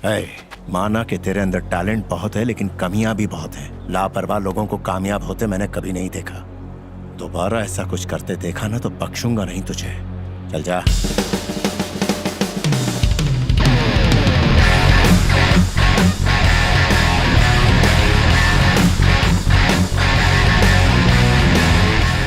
है। माना कि तेरे अंदर टैलेंट बहुत है, लेकिन कमियां भी बहुत हैं। लापरवाह लोगों को कामयाब होते मैंने कभी नहीं देखा। दोबारा ऐसा कुछ करते देखा ना तो बख्शूंगा नहीं तुझे। चल जा।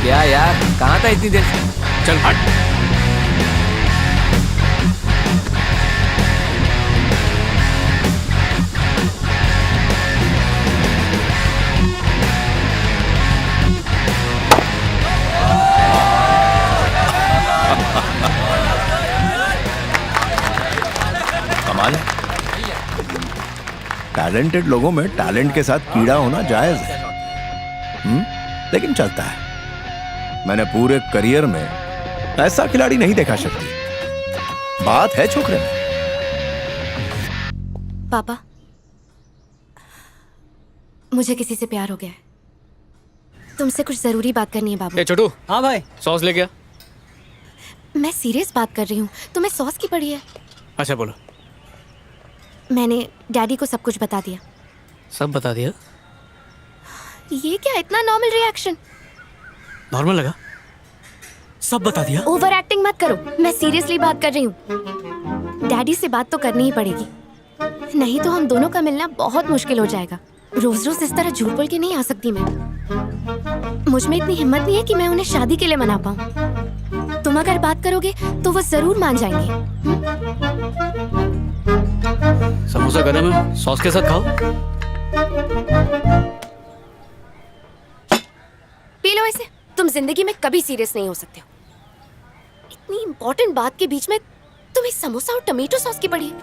क्या यार, कहाँ था इतनी देर से? चल हट। कमाल है। टैलेंटेड लोगों में टैलेंट के साथ कीड़ा होना जायज है। लेकिन चलता है। मैंने पूरे करियर में ऐसा खिलाड़ी नहीं देखा शक्ति। बात है छोकरे में। पापा, मुझे किसी से प्यार हो गया है। तुमसे कुछ जरूरी बात करनी है बाबू। ए छोटू, हाँ भाई। सॉस ले गया? मैं सीरियस बात कर रही हूँ, तुम्हें सॉस की पड़ी है। अच्छा बोलो। मैंने डैडी को सब कुछ बता दिया। सब बता दिया? ये क्या इतना नॉर्मल रिएक्शन? नॉर्मल लगा? सब बता दिया? ओवर एक्टिंग मत करो, मैं सीरियसली बात कर रही हूँ। डैडी से बात तो करनी ही पड़ेगी, नहीं तो हम दोनों का मिलना बहुत मुश्किल हो जाएगा। रोज रोज इस तरह झूठ बोल के नहीं आ सकती मैं। मुझ में इतनी हिम्मत नहीं है कि मैं उन्हें शादी के लिए मना पाऊँ। तुम अगर बात करोगे तो वो जरूर मान जाएंगे। समोसा गरम है, सॉस के साथ खाओ। पी लो इसे। तुम जिंदगी में कभी सीरियस नहीं हो सकते हो। इतनी इंपॉर्टेंट बात के बीच में तुम्हें समोसा और टमेटो सॉस की पड़ी है।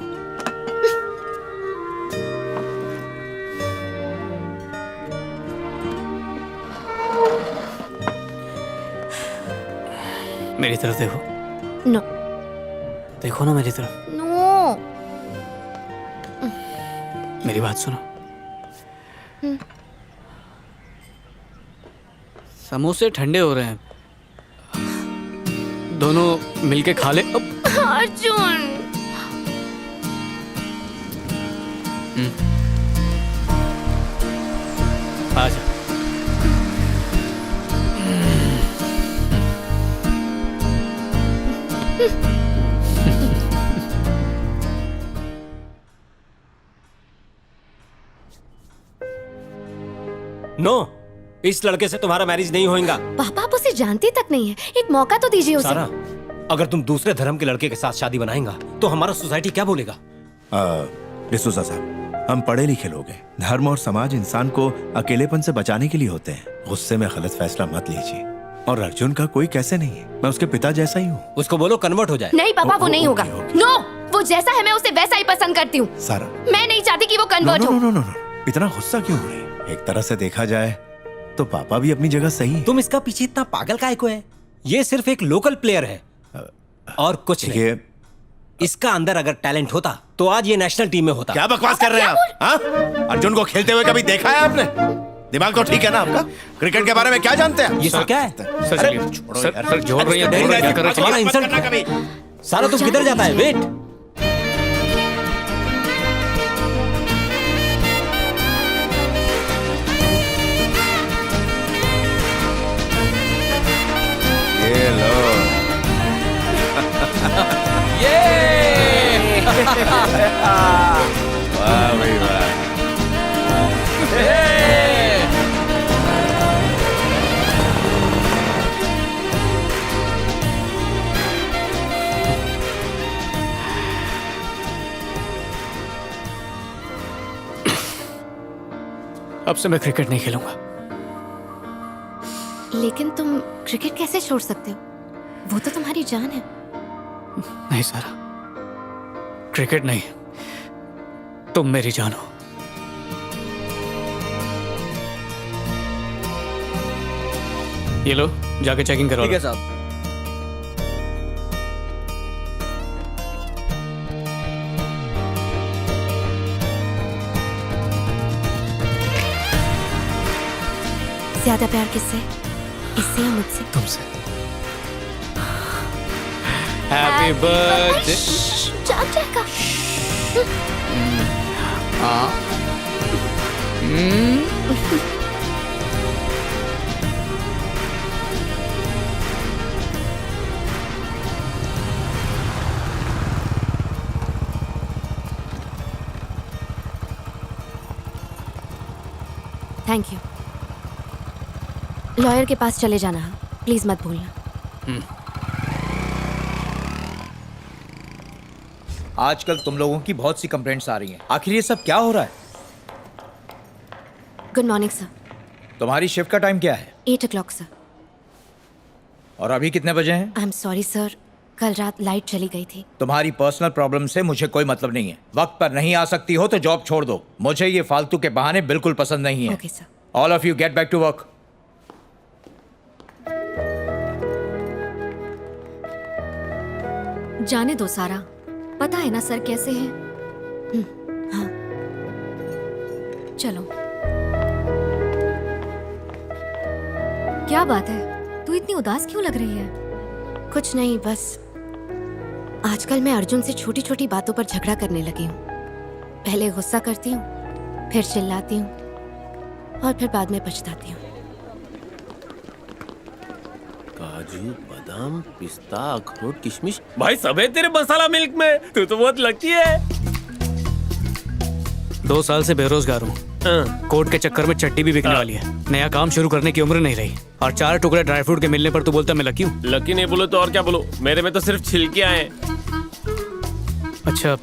मेरी तरफ देखो। नो। देखो ना मेरी तरफ। नो। मेरी बात सुनो। समोसे ठंडे हो रहे हैं, दोनों मिलके खा ले। अर्जुन। आजा। नो, इस लड़के से तुम्हारा मैरिज नहीं होगा। पापा, आप उसे जानते तक नहीं है, एक मौका तो दीजिए उसे। सारा, अगर तुम दूसरे धर्म के लड़के के साथ शादी बनाएगा तो हमारा सोसाइटी क्या बोलेगा? डिसूजा साहब, हम पढ़े लिखे लोग हैं। धर्म और समाज इंसान को अकेलेपन से बचाने के लिए होते हैं। गुस्से में गलत फैसला मत लीजिए। और अर्जुन का कोई कैसे नहीं है, मैं उसके पिता जैसा ही हूँ। उसको बोलो कन्वर्ट हो जाए। नहीं पापा, वो नहीं होगा। नो, वो जैसा है मैं उसे वैसा ही पसंद करती हूँ। सारा, मैं नहीं चाहती कि वो कन्वर्ट हो। नो, इतना गुस्सा क्यों हो रही है? एक तरह से देखा जाए तो पापा भी अपनी जगह सही है। तुम इसका पीछे इतना पागल काहे को है? ये सिर्फ एक लोकल प्लेयर है और कुछ नहीं। इसका अंदर अगर टैलेंट होता तो आज ये नेशनल टीम में होता। क्या बकवास कर रहे हैं आप? हाँ? अर्जुन को खेलते हुए कभी देखा है आपने? दिमाग तो ठीक है ना आपका? क्रिकेट के बारे में क्या जानते हैं? ये सब क्या है? सर चलिए। सर जोड़ रही है, क्या कर रहे हैं? इंसल्ट। सारा तुम किधर जाता है? वेट। ये लो। वाह भाई वाह। अब से मैं क्रिकेट नहीं खेलूंगा। लेकिन तुम क्रिकेट कैसे छोड़ सकते हो? वो तो तुम्हारी जान है। नहीं सारा, क्रिकेट नहीं, तुम मेरी जान हो। ये लो, जाके चेकिंग करो। ठीक है साहब। ज्यादा प्यार किससे? इससे या मुझसे? तुमसे। Happy birthday. जाग जाएगा। Thank you. लॉयर के पास चले जाना, प्लीज मत भूलना। आजकल तुम लोगों की बहुत सी कंप्लेंट्स आ रही हैं। आखिर ये सब क्या हो रहा है? Good morning sir. तुम्हारी शिफ्ट का टाइम क्या है? 8 o'clock सर। और अभी कितने बजे हैं? आई एम सॉरी सर, कल रात लाइट चली गई थी। तुम्हारी पर्सनल प्रॉब्लम से मुझे कोई मतलब नहीं है। वक्त पर नहीं आ सकती हो तो जॉब छोड़ दो। मुझे ये फालतू के बहाने बिल्कुल पसंद नहीं है। Okay sir. All of you get back to work. जाने दो सारा, पता है ना सर कैसे हैं। हाँ चलो। क्या बात है, तू इतनी उदास क्यों लग रही है? कुछ नहीं, बस आजकल मैं अर्जुन से छोटी छोटी बातों पर झगड़ा करने लगी हूँ। पहले गुस्सा करती हूँ, फिर चिल्लाती हूँ और फिर बाद में पछताती हूँ। काजू, बादाम, पिस्ता, अखरोट, किशमिश, भाई सब है तेरे मसाला मिल्क में। तू तो बहुत लकी है। 2 साल से बेरोजगार हूँ। कोर्ट के चक्कर में चट्टी भी बिकने वाली है। नया काम शुरू करने की उम्र नहीं रही और 4 टुकड़े ड्राई फ्रूट के मिलने पर तू बोलता मैं लकी हूँ। लकी नहीं बोलो तो और क्या बोलो? मेरे में तो सिर्फ छिलके आए। अच्छा,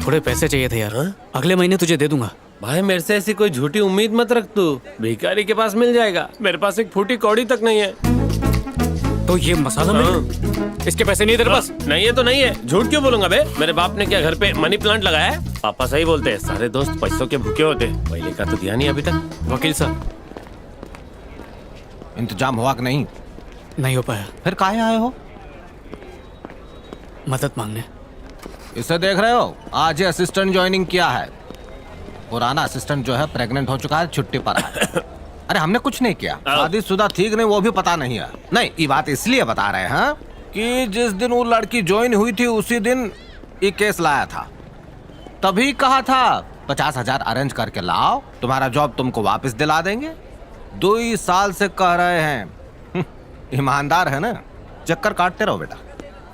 थोड़े पैसे चाहिए थे यार। अगले महीने तुझे दे दूंगा। भाई मेरे से ऐसी कोई झूठी उम्मीद मत रख। तू भिखारी के पास मिल जाएगा, मेरे पास एक फूटी कौड़ी तक नहीं है। तो ये मसाला मिल्क, इसके पैसे नहीं है तेरे पास? नहीं है तो नहीं है, झूठ क्यों बोलूंगा बे? मेरे बाप ने क्या घर पे मनी प्लांट लगाया है? पापा सही बोलते हैं, सारे दोस्त पैसों के भूखे होते। पहले का तो ध्यान नहीं अभी तक। वकील साहब, इंतजाम हुआ कि नहीं? नहीं हो पाया। फिर काहे आए हो? मदद मांगने। इसे देख रहे हो, आज ये असिस्टेंट ज्वाइनिंग किया है। पुराना असिस्टेंट जो है प्रेग्नेंट हो चुका है, छुट्टी पर है। अरे हमने कुछ नहीं किया, शादीशुदा ठीक नहीं वो भी पता नहीं है। नहीं, ये बात इसलिए बता रहे हैं कि जिस दिन वो लड़की ज्वाइन हुई थी उसी दिन ये केस लाया था। तभी कहा था 50,000 अरेंज करके लाओ, तुम्हारा जॉब तुमको वापस दिला देंगे। 2 साल से कह रहे हैं। ईमानदार है ना, चक्कर काटते रहो बेटा।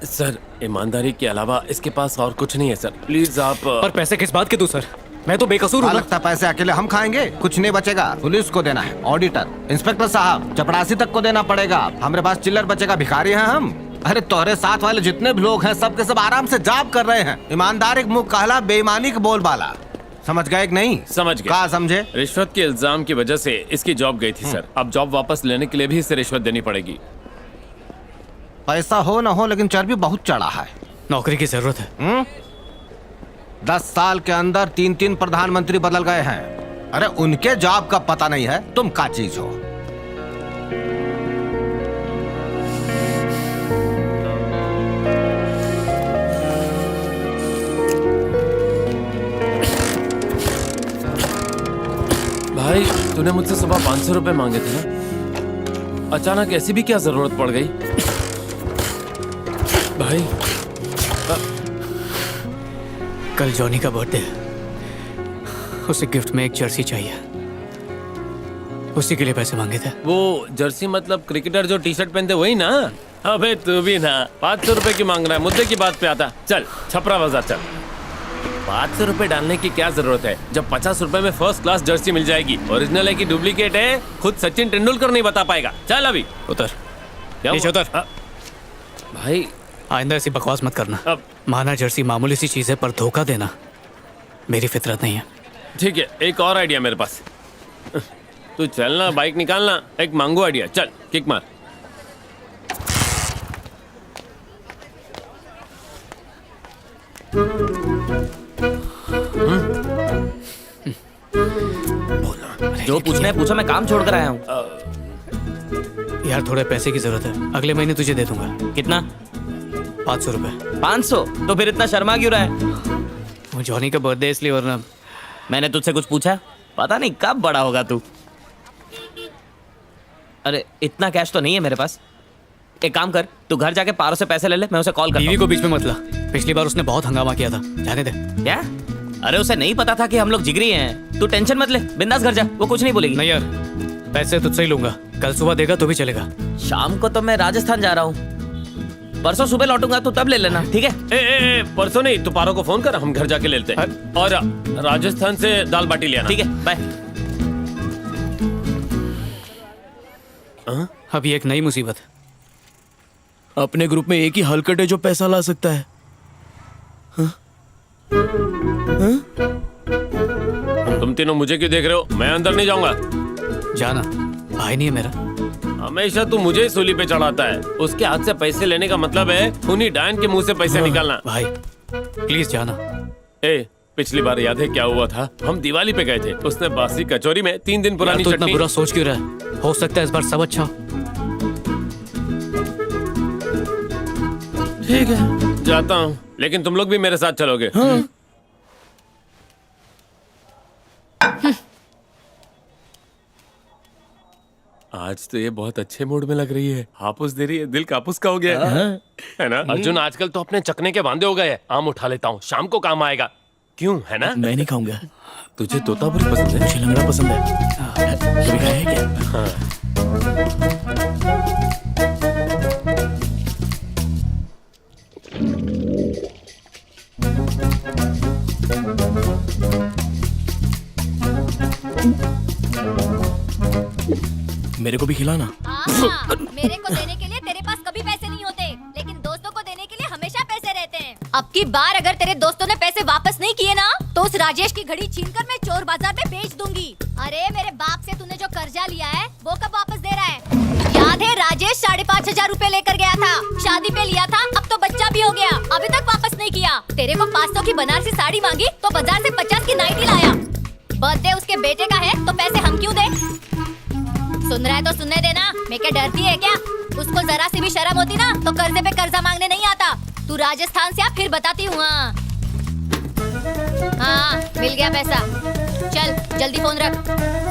सर ईमानदारी के अलावा इसके पास और कुछ नहीं है सर, प्लीज आप। पर पैसे किस बात के दूं सर? मैं तो बेकसूर हूँ। लगता पैसे अकेले हम खाएंगे? कुछ नहीं बचेगा। पुलिस को देना है, ऑडिटर, इंस्पेक्टर साहब, चपरासी तक को देना पड़ेगा। हमारे पास चिल्लर बचेगा, भिखारी हैं हम। अरे तोहरे साथ वाले जितने भी लोग हैं सब के सब आराम से जॉब कर रहे हैं। ईमानदार एक मुंह कहला, बेईमानी के बोलबाला। समझ गए कि नहीं? समझ गए। कहा समझे? रिश्वत के इल्जाम की वजह से इसकी जॉब गई थी सर। अब जॉब वापस लेने के लिए भी इसे रिश्वत देनी पड़ेगी। पैसा हो न हो लेकिन चर्बी बहुत चढ़ा है। नौकरी की जरूरत है। 10 साल के अंदर 3 प्रधानमंत्री बदल गए हैं। अरे उनके जॉब का पता नहीं है, तुम क्या चीज हो? भाई तूने मुझसे सुबह 500 रुपए मांगे थे ना, अचानक ऐसी भी क्या जरूरत पड़ गई? भाई कल जॉनी का बर्थडे है, उसे गिफ्ट में एक जर्सी चाहिए, उसी के लिए पैसे मांगे थे। वो जर्सी मतलब क्रिकेटर जो टी शर्ट पहनते वही ना? अबे तू भी ना 500 रुपए की मांग रहा है, मुद्दे की बात पे आता। चल छपरा बाजार चल। 500 रुपए डालने की क्या जरूरत है जब 50 रुपए में फर्स्ट क्लास जर्सी मिल जाएगी। ओरिजिनल है कि डुप्लीकेट है खुद सचिन तेंदुलकर नहीं बता पाएगा। चल अभी उतर। क्या नीचे उतर। भाई आइंदा ऐसी बकवास मत करना। अब माना जर्सी मामूली सी चीज है, पर धोखा देना मेरी फितरत नहीं है। ठीक है, एक और आइडिया मेरे पास। तू चलना, बाइक निकालना, एक मांगो आइडिया। चल किक मार। जो पूछना है पूछो, मैं काम छोड़ कर आया हूँ। यार थोड़े पैसे की जरूरत है, अगले महीने तुझे दे दूंगा। कितना? 500 रुपए। 500? तो फिर इतना शर्मा क्यों रहा है? वो जॉनी का बर्थडे इसलिए, वरना मैंने तुझसे कुछ पूछा? पता नहीं कब बड़ा होगा तू। अरे इतना कैश तो नहीं है मेरे पास। एक काम कर, तू घर जाके पारो से पैसे ले ले, मैं उसे कॉल करता हूँ। बीवी को बीच में मत ला, पिछली बार उसने बहुत हंगामा किया था, जाने दे। क्या? अरे उसे नहीं पता था कि हम लोग जिगरी हैं। तू टेंशन मत ले, बिंदास घर जा, वो कुछ नहीं बोलेगी। नहीं यार, पैसे तुझसे ही लूंगा। कल सुबह देगा तो भी चलेगा। शाम को तो मैं राजस्थान जा रहा हूँ, परसों सुबह लौटूंगा, तो तब ले लेना, ठीक है? परसों नहीं, तू पारो को फोन कर, हम घर जाके ले लेते हैं। और राजस्थान से दाल बाटी ले आना। ठीक है, बाय। अभी एक नई मुसीबत। अपने ग्रुप में एक ही हलकट है जो पैसा ला सकता है। तुम तीनों मुझे क्यों देख रहे हो? मैं अंदर नहीं जाऊंगा। जाना, भाई नहीं है मेरा। हमेशा तू मुझे ही सूली पे चढ़ाता है। उसके हाथ से पैसे लेने का मतलब है उन्हीं डायन के मुंह से पैसे निकालना। भाई प्लीज जाना। पिछली बार याद है क्या हुआ था? हम दिवाली पे गए थे, उसने बासी कचौरी में 3 दिन पुरानी तो इतना चटनी। बुरा सोच क्यों रहा है? हो सकता है इस बार सब अच्छा हो। ठीक है, जाता हूँ, लेकिन तुम लोग भी मेरे साथ चलोगे। आज तो ये बहुत अच्छे मूड में लग रही है। हापुस दे रही है, दिल कापुस का हो गया है ना? अर्जुन आजकल तो अपने चकने के बांधे हो गए हैं। आम उठा लेता हूँ, शाम को काम आएगा। क्यों, है ना? मैं नहीं खाऊंगा। तुझे तोतापुरी पसंद है? मुझे लंगड़ा पसंद है। कभी खाया है क्या? मेरे को भी खिलाना। मेरे को देने के लिए तेरे पास कभी पैसे नहीं होते, लेकिन दोस्तों को देने के लिए हमेशा पैसे रहते हैं। अब की बार अगर तेरे दोस्तों ने पैसे वापस नहीं किए ना, तो उस राजेश की घड़ी छीनकर मैं चोर बाजार में बेच दूंगी। अरे मेरे बाप से तूने जो कर्जा लिया है वो कब वापस दे रहा है? याद है राजेश 5,500 रुपए लेकर गया था, शादी पे लिया था, अब तो बच्चा भी हो गया, अभी तक वापस नहीं किया। तेरे को 500 की बनारसी साड़ी मांगी तो बाजार से 50 की नाइटी लाया। बर्थडे उसके बेटे का है तो पैसे हम क्यों दें? सुन रहा है तो सुनने देना। मैं क्या डरती है क्या? उसको जरा सी भी शर्म होती ना तो कर्जे पे कर्जा मांगने नहीं आता। तू राजस्थान से आ, फिर बताती हूँ। हाँ, मिल गया पैसा। चल जल्दी फोन रख।